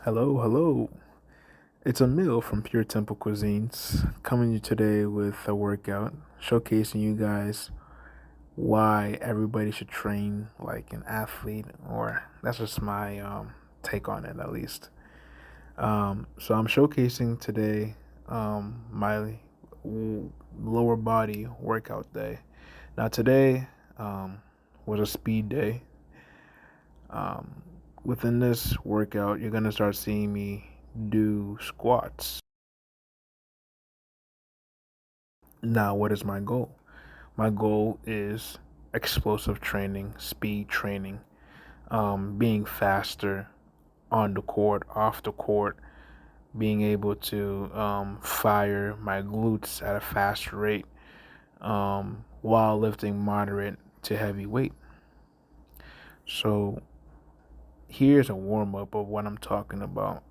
Hello, hello. It's Emil from Pure Temple Cuisines coming to you today with a workout showcasing you guys why everybody should train like an athlete, or that's just my take on it at least. So I'm showcasing today my lower body workout day. Now, today was a speed day. Um, Within this workout, you're going to start seeing me do squats. Now, what is my goal? My goal is explosive training, speed training, being faster on the court, off the court, being able to fire my glutes at a fast rate while lifting moderate to heavy weight. So, here's a warm up of what I'm talking about.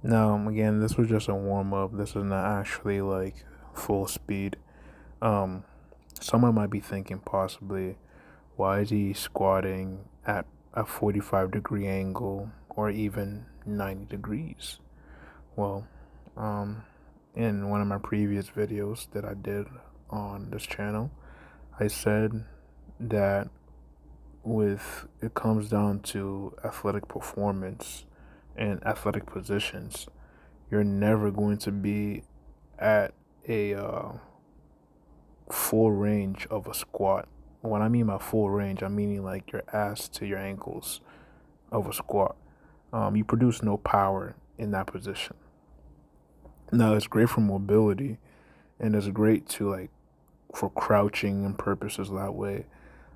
Now, again, this was just a warm up. This is not actually like full speed. Um, Someone might be thinking possibly, why is he squatting at a 45-degree angle or even 90 degrees? Well, um, in one of my previous videos that I did on this channel, I said that with it comes down to athletic performance and athletic positions, you're never going to be at a full range of a squat. When I mean by full range, I'm meaning like your ass to your ankles of a squat. You produce no power in that position. Now, it's great for mobility and it's great to like for crouching and purposes that way.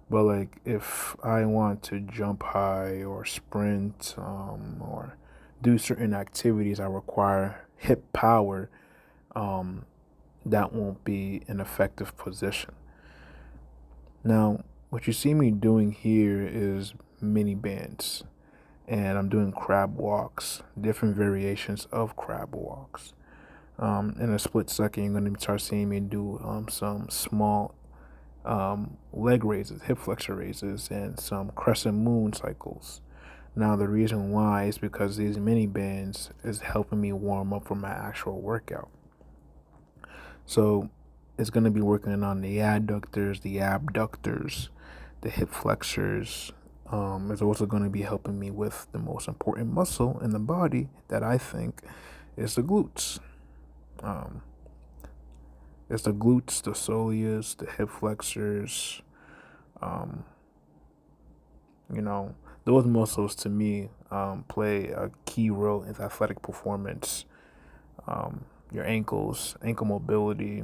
But like if I want to jump high or sprint or do certain activities that require hip power, um, that won't be an effective position. Now, what you see me doing here is mini bands, and I'm doing crab walks, different variations of crab walks. In a split second, you're going to start seeing me do some small leg raises, hip flexor raises, and some crescent moon cycles. Now, the reason why is because these mini bands is helping me warm up for my actual workout. So it's going to be working on the adductors, the abductors, the hip flexors. It's also going to be helping me with the most important muscle in the body that I think is the glutes. Um, it's the glutes, the soleus, the hip flexors. Um, you know, those muscles to me play a key role in athletic performance. Your ankles, ankle mobility,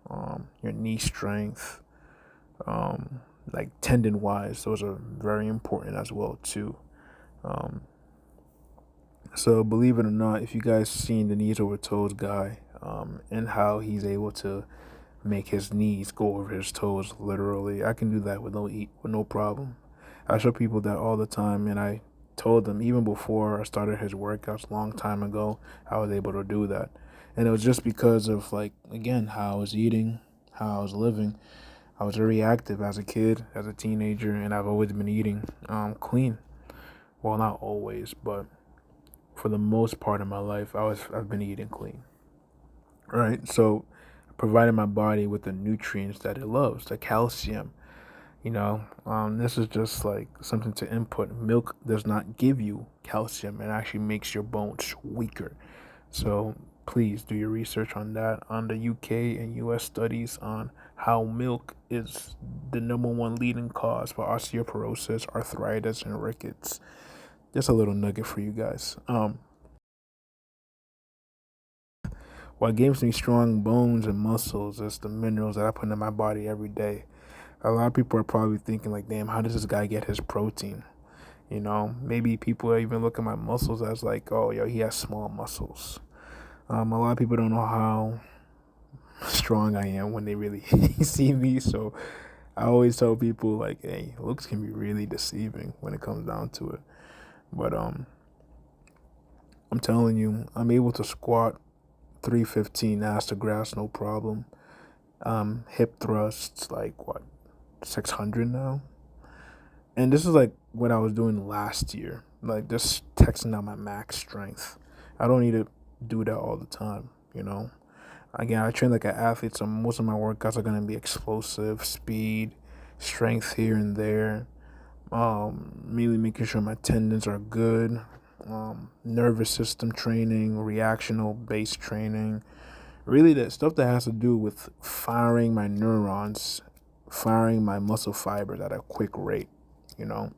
your knee strength, um, like tendon wise, those are very important as well too. Um, so believe it or not, if you guys seen the knees over toes guy, and how he's able to make his knees go over his toes, literally, I can do that with no problem. I show people that all the time, and I told them even before I started his workouts a long time ago, I was able to do that, and it was just because of like again how I was eating, how I was living. I was very active as a kid, as a teenager, and I've always been eating clean. Well, not always, but for the most part of my life, I've been eating clean. Right, so providing my body with the nutrients that it loves, the calcium. This is just like something to input. Milk does not give you calcium; it actually makes your bones weaker. So Please do your research on that, on the UK and US studies on how milk is the number one leading cause for osteoporosis, arthritis, and rickets. Just a little nugget for you guys. What gives me strong bones and muscles is the minerals that I put in my body every day. A lot of people are probably thinking like, damn, how does this guy get his protein? Maybe people even look at my muscles as like, oh, yo, he has small muscles. A lot of people don't know how strong I am when they really see me. So I always tell people like, hey, looks can be really deceiving when it comes down to it. But I'm telling you, I'm able to squat 315 ass to grass, no problem. Hip thrusts like what, 600 now. And this is like what I was doing last year, like just texting out my max strength. I don't need to do that all the time, Again, I train like an athlete, so most of my workouts are gonna be explosive, speed, strength here and there. Really making sure my tendons are good. Nervous system training, reactional based training. Really, that stuff that has to do with firing my neurons, firing my muscle fibers at a quick rate, you know.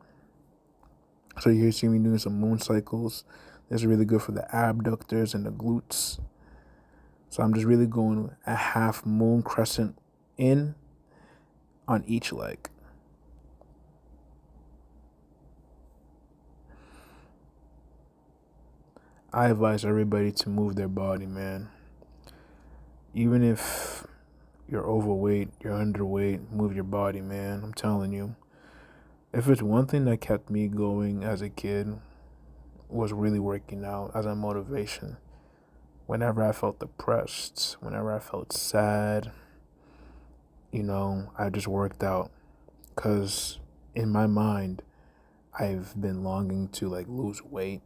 So you see me doing some moon cycles. This is really good for the abductors and the glutes. So I'm just really going a half moon crescent in on each leg. I advise everybody to move their body, man. Even if you're overweight, you're underweight, move your body, man. I'm telling you. If it's one thing that kept me going as a kid, was really working out as a motivation. Whenever I felt depressed, whenever I felt sad, I just worked out. Because in my mind, I've been longing to like lose weight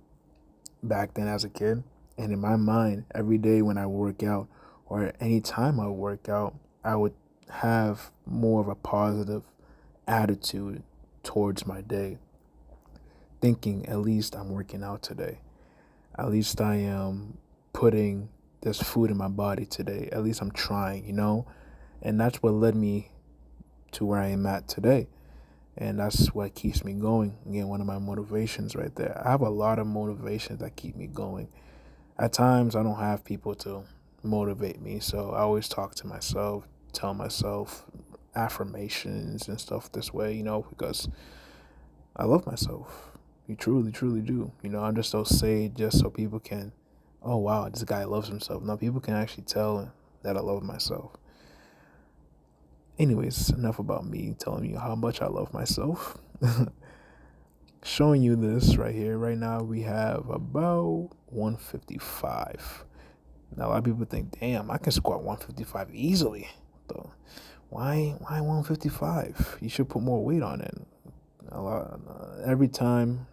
back then as a kid. And in my mind, every day when I work out or any time I work out, I would have more of a positive attitude towards my day. Thinking, at least I'm working out today. At least I am putting this food in my body today. At least I'm trying, And that's what led me to where I am at today. And that's what keeps me going. Again, one of my motivations right there. I have a lot of motivations that keep me going. At times, I don't have people to motivate me. So I always talk to myself, tell myself affirmations and stuff this way, because I love myself. You truly, truly do. I'm just don't say it just so people can, oh, wow, this guy loves himself. No, people can actually tell that I love myself. Anyways, enough about me telling you how much I love myself. Showing you this right here. Right now, we have about 155. Now, a lot of people think, damn, I can squat 155 easily. So why 155? You should put more weight on it. Every time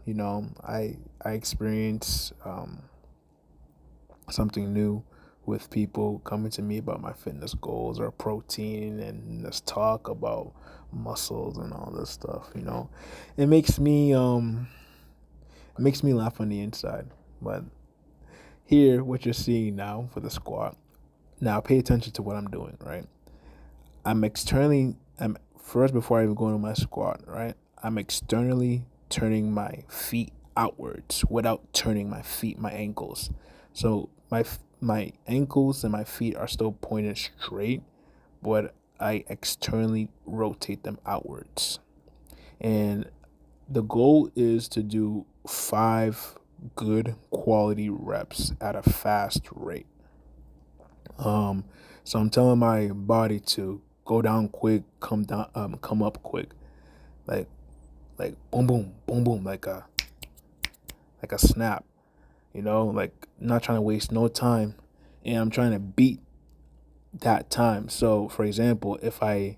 I experience something new with people coming to me about my fitness goals or protein and let's talk about muscles and all this stuff, it makes me laugh on the inside. But here, what you're seeing now for the squat, now pay attention to what I'm doing, right? I'm first, before I even go into my squat, right, I'm externally turning my feet outwards without turning my ankles. So my ankles and my feet are still pointed straight, but I externally rotate them outwards. And the goal is to do 5 good quality reps at a fast rate. So I'm telling my body to go down quick, come up quick, like boom, boom, boom, boom, like a snap, like not trying to waste no time, and I'm trying to beat that time. So, for example, if I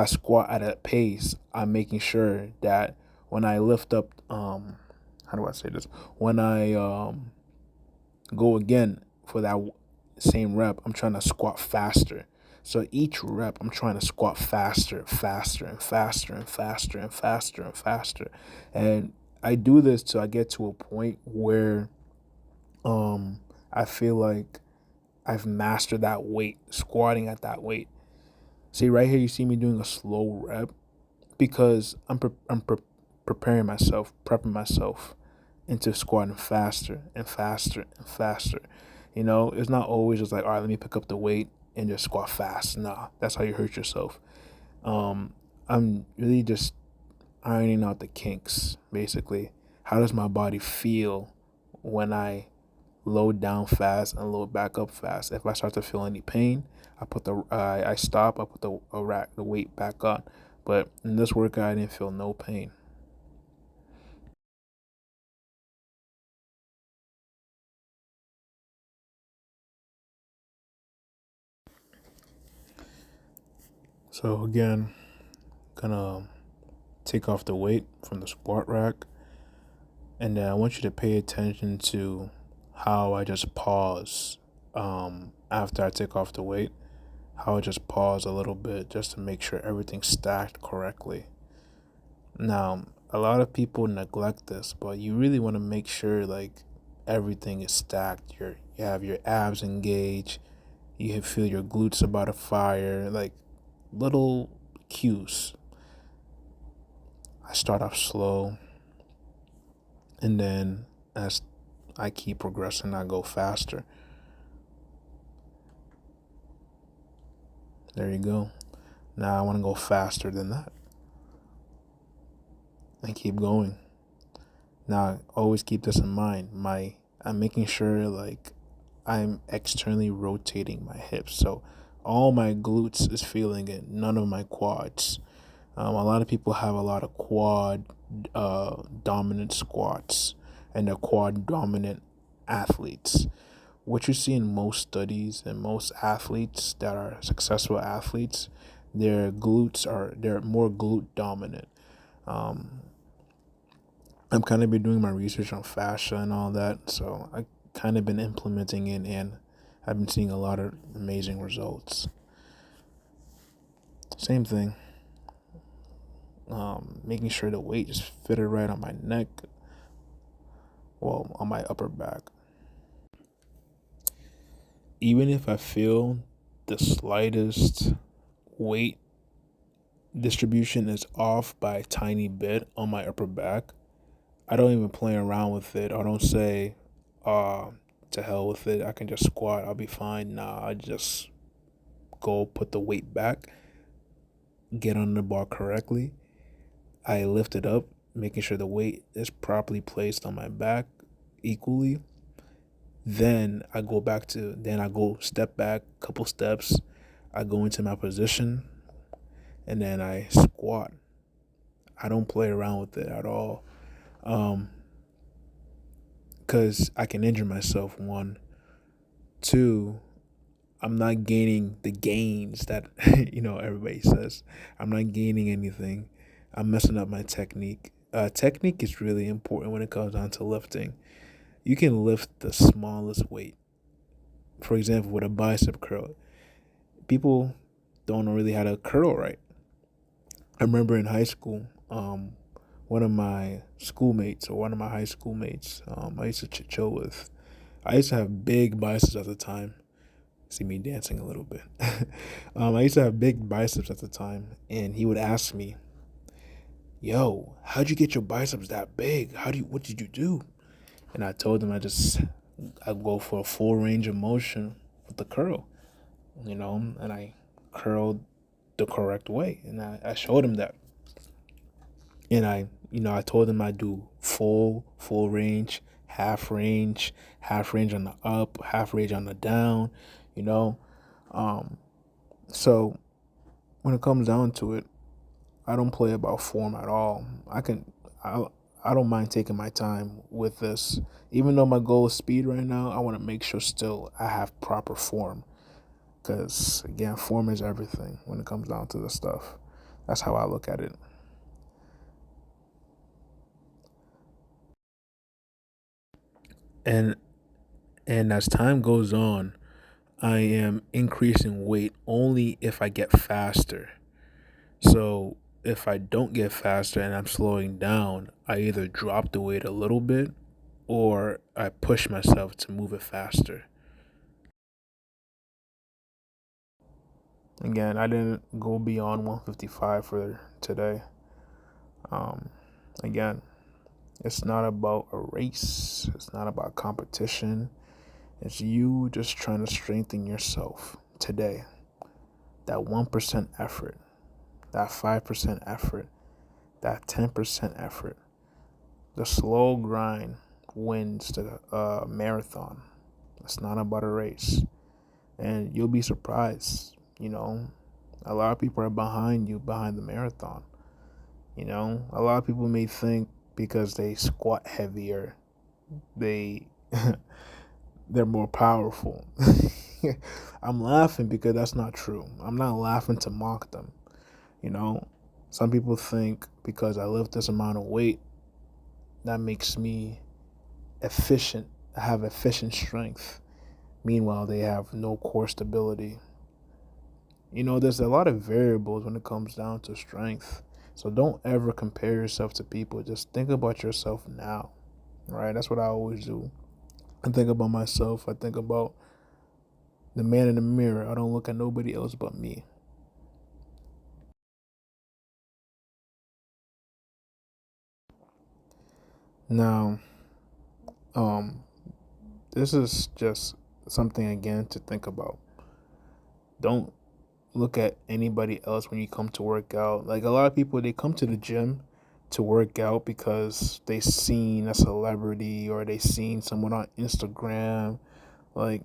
squat at a pace, I'm making sure that when I lift up, how do I say this? When I go again for that same rep, I'm trying to squat faster. So each rep, I'm trying to squat faster, faster, and faster, and faster, and faster, and faster. And I do this till I get to a point where I feel like I've mastered that weight, squatting at that weight. See, right here, you see me doing a slow rep because I'm preparing myself, prepping myself into squatting faster and faster and faster. You know, it's not always just like, all right, let me pick up the weight and just squat fast. Nah, that's how you hurt yourself. Um, I'm really just ironing out the kinks, basically. How does my body feel when I load down fast and load back up fast? If I start to feel any pain, I stop. I put the weight back on. But in this workout, I didn't feel no pain. So again, gonna take off the weight from the squat rack, and then I want you to pay attention to how I just pause after I take off the weight. How I just pause a little bit just to make sure everything's stacked correctly. Now, a lot of people neglect this, but you really want to make sure like everything is stacked. You have your abs engaged. You feel your glutes about to fire. Like little cues. I start off slow, and then as I keep progressing, I go faster. There you go. Now I want to go faster than that and keep going. Now, always keep this in mind. I'm making sure like I'm externally rotating my hips, so all my glutes is feeling it. None of my quads. A lot of people have a lot of quad dominant squats, and they're quad dominant athletes. What you see in most studies and most athletes that are successful athletes, they're more glute dominant. Um, I'm kind of been doing my research on fascia and all that, so I kind of been implementing it, and I've been seeing a lot of amazing results. Same thing, making sure the weight just fitted right on my neck, well, on my upper back. Even if I feel the slightest weight distribution is off by a tiny bit on my upper back, I don't even play around with it. I don't say, uh, to hell with it. I can just squat. I'll be fine. Nah, I just go put the weight back, get on the bar correctly. I lift it up, making sure the weight is properly placed on my back equally. Then I go step back, couple steps. I go into my position, and then I squat. I don't play around with it at all. Um, because I can injure myself. One, two, I'm not gaining the gains that everybody says. I'm not gaining anything. I'm messing up my technique. Technique is really important when it comes down to lifting. You can lift the smallest weight. For example, with a bicep curl, people don't really how to curl right. I remember in high school, one of my schoolmates or one of my high schoolmates, I used to chill with. I used to have big biceps at the time. See me dancing a little bit. I used to have big biceps at the time, and he would ask me, "Yo, how'd you get your biceps that big? What did you do?" And I told him I go for a full range of motion with the curl, and I curled the correct way, and I showed him that, and I told him I do full range, half range on the up, half range on the down, you know. Um, so when it comes down to it, I don't play about form at all. I I don't mind taking my time with this. Even though my goal is speed right now, I want to make sure still I have proper form. Because again, form is everything when it comes down to this stuff. That's how I look at it. And and as time goes on, I am increasing weight only if I get faster. So if I don't get faster and I'm slowing down, I either drop the weight a little bit or I push myself to move it faster. Again, I didn't go beyond 155 for today. Um, again, it's not about a race, it's not about competition. It's you just trying to strengthen yourself today. That 1% effort, that 5% effort, that 10% effort. The slow grind wins the marathon. It's not about a race. And you'll be surprised, a lot of people are behind you behind the marathon. A lot of people may think because they squat heavier, they they're more powerful. I'm laughing because that's not true. I'm not laughing to mock them. You know, some people think because I lift this amount of weight, that makes me efficient. I have efficient strength. Meanwhile, they have no core stability. There's a lot of variables when it comes down to strength. So don't ever compare yourself to people. Just think about yourself now, right? That's what I always do. I think about myself. I think about the man in the mirror. I don't look at nobody else but me. Now, um, this is just something again to think about. Don't look at anybody else when you come to work out. Like a lot of people, they come to the gym to work out because they seen a celebrity or they seen someone on Instagram. Like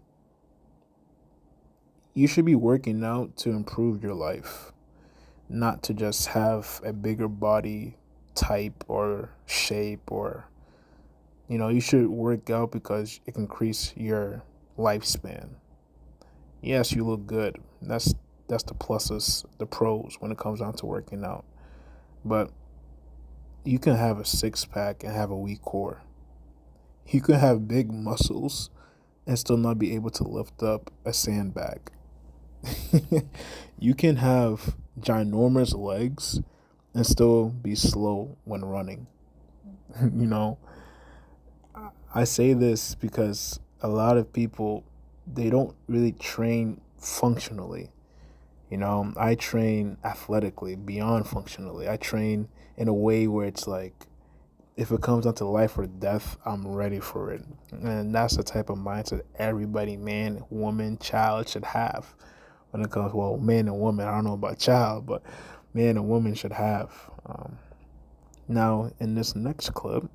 you should be working out to improve your life, not to just have a bigger body type or shape or you should work out because it can increase your lifespan. Yes, you look good. That's the pluses, the pros when it comes down to working out. But you can have a six pack and have a weak core. You can have big muscles and still not be able to lift up a sandbag. You can have ginormous legs and still be slow when running. you know, I say this because a lot of people they don't really train functionally. I train athletically beyond functionally. I train in a way where it's like if it comes down to life or death, I'm ready for it. And that's the type of mindset everybody, man, woman, child should have when it comes, well, man and woman, I don't know about child, but man and woman should have. Now, in this next clip,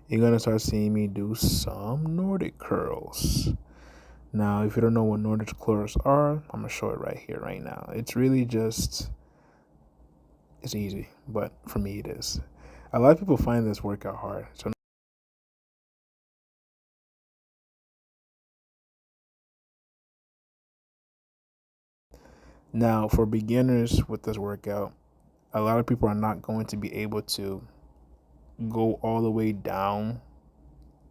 you're going to start seeing me do some Nordic curls. Now, if you don't know what Nordic curls are, I'm going to show it right here, right now. It's really just, it's easy, but for me it is. A lot of people find this workout hard. So now, for beginners with this workout, a lot of people are not going to be able to go all the way down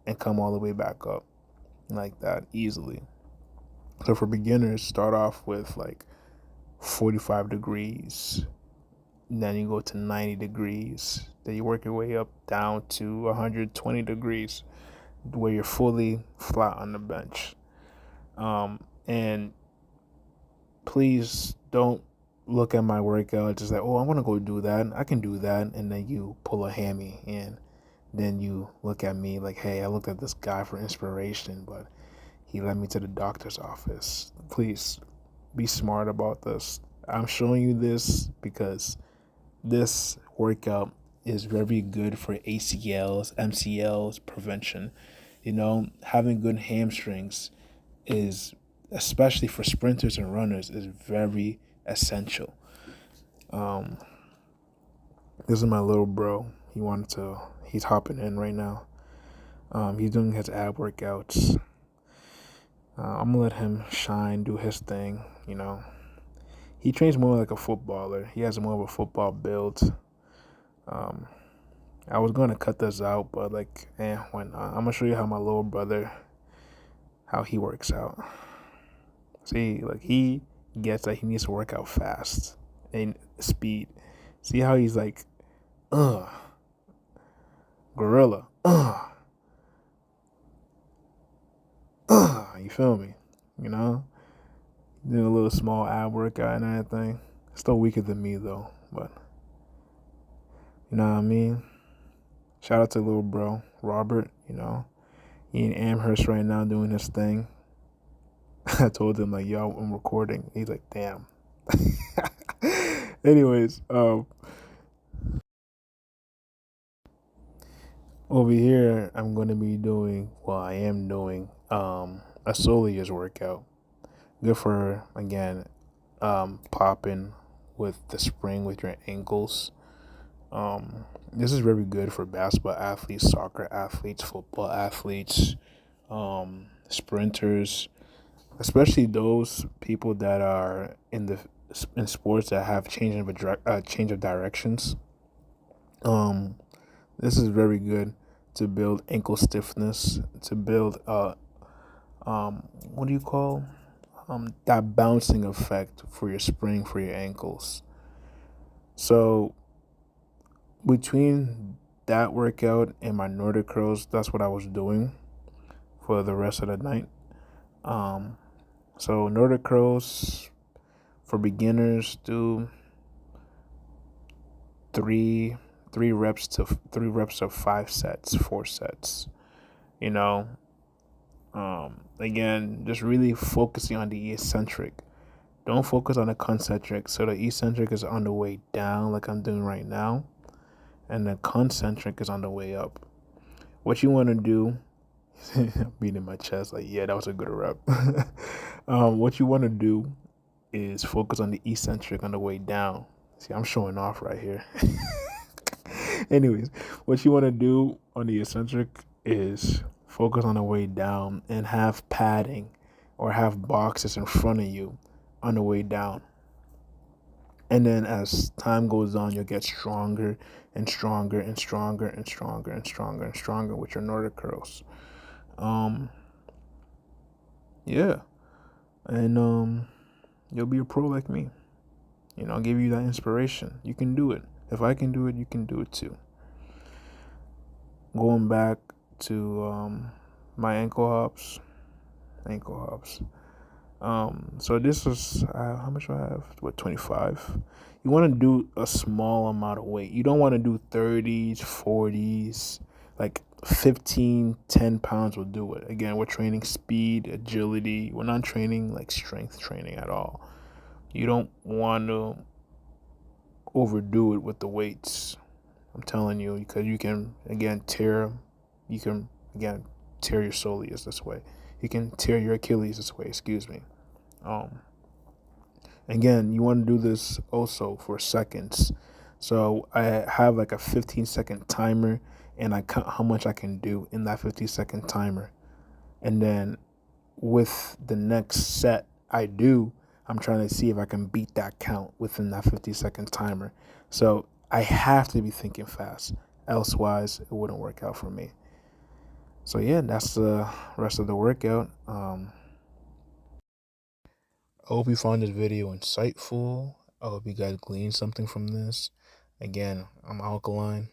and come all the way back up like that easily. So for beginners, start off with like 45 degrees, then you go to 90 degrees, then you work your way up down to 120 degrees where you're fully flat on the bench. And please don't look at my workout just like, oh, I want to go do that. I can do that. And then you pull a hammy and then you look at me like, hey, I looked at this guy for inspiration, but he led me to the doctor's office. Please be smart about this. I'm showing you this because this workout is very good for ACLs, MCLs prevention. Having good hamstrings is, especially for sprinters and runners, is very essential. Um, this is my little bro. He's hopping in right now. He's doing his ab workouts. I'm gonna let him shine, do his thing. He trains more like a footballer. He has more of a football build. Um, I was gonna cut this out, but why not? I'm gonna show you how my little brother, how he works out. See, he gets that he needs to work out fast and speed. See how he's like, gorilla. You feel me? You know, doing a little small ab workout and everything. Still weaker than me though, but you know what I mean. Shout out to little bro Robert. You know, he in Amherst right now doing his thing. I told him like, "Yo, I'm recording." He's like, "Damn." Anyways, over here I'm gonna be doing. Well, I am doing a soleus workout. Good for again, popping with the spring with your ankles. This is very good for basketball athletes, soccer athletes, football athletes, sprinters, especially those people that are in sports that have change of directions. Um, this is very good to build ankle stiffness, to build what do you call that bouncing effect for your spring for your ankles. So between that workout and my Nordic curls, that's what I was doing for the rest of the night. Um, so Nordic curls for beginners, do three three reps of 5 sets, 4 sets. You know, again, just really focusing on the eccentric. Don't focus on the concentric. So the eccentric is on the way down, like I'm doing right now, and the concentric is on the way up. What you want to do, beating my chest, like, yeah, that was a good rep. What you want to do is focus on the eccentric on the way down. See, I'm showing off right here. Anyways, what you want to do on the eccentric is focus on the way down and have padding or have boxes in front of you on the way down. And then as time goes on, you'll get stronger and stronger and stronger and stronger and stronger and stronger with your Nordic curls. Um, yeah, and you'll be a pro like me. You know, I'll give you that inspiration. You can do it. If I can do it, you can do it too. Going back to my ankle hops. So this is how much do I have? What, 25? You want to do a small amount of weight. You don't want to do 30s, 40s, like 15, 10 pounds will do it. Again, we're training speed, agility. We're not training like strength training at all. You don't want to overdo it with the weights. I'm telling you, because you can again you can again tear your soleus this way. You can tear your Achilles this way. Excuse me. Um, Again, you want to do this also for seconds. So I have like a 15-second timer, and I count how much I can do in that 15-second timer. And then with the next set I do, I'm trying to see if I can beat that count within that 50-second timer. So I have to be thinking fast. Elsewise, it wouldn't work out for me. So yeah, that's the rest of the workout. I hope you found this video insightful. I hope you guys gleaned something from this. Again, I'm alkaline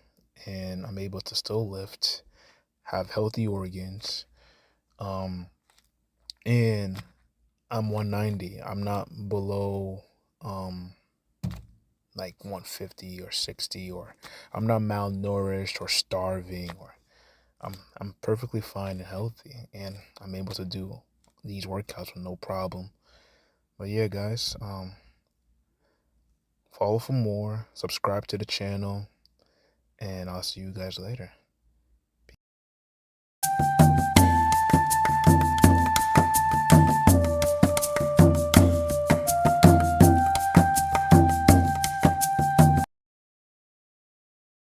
and I'm able to still lift, have healthy organs, and I'm 190. I'm not below like 150 or 60, or I'm not malnourished or starving, or I'm perfectly fine and healthy, and I'm able to do these workouts with no problem. But yeah, guys, follow for more, subscribe to the channel, and I'll see you guys later.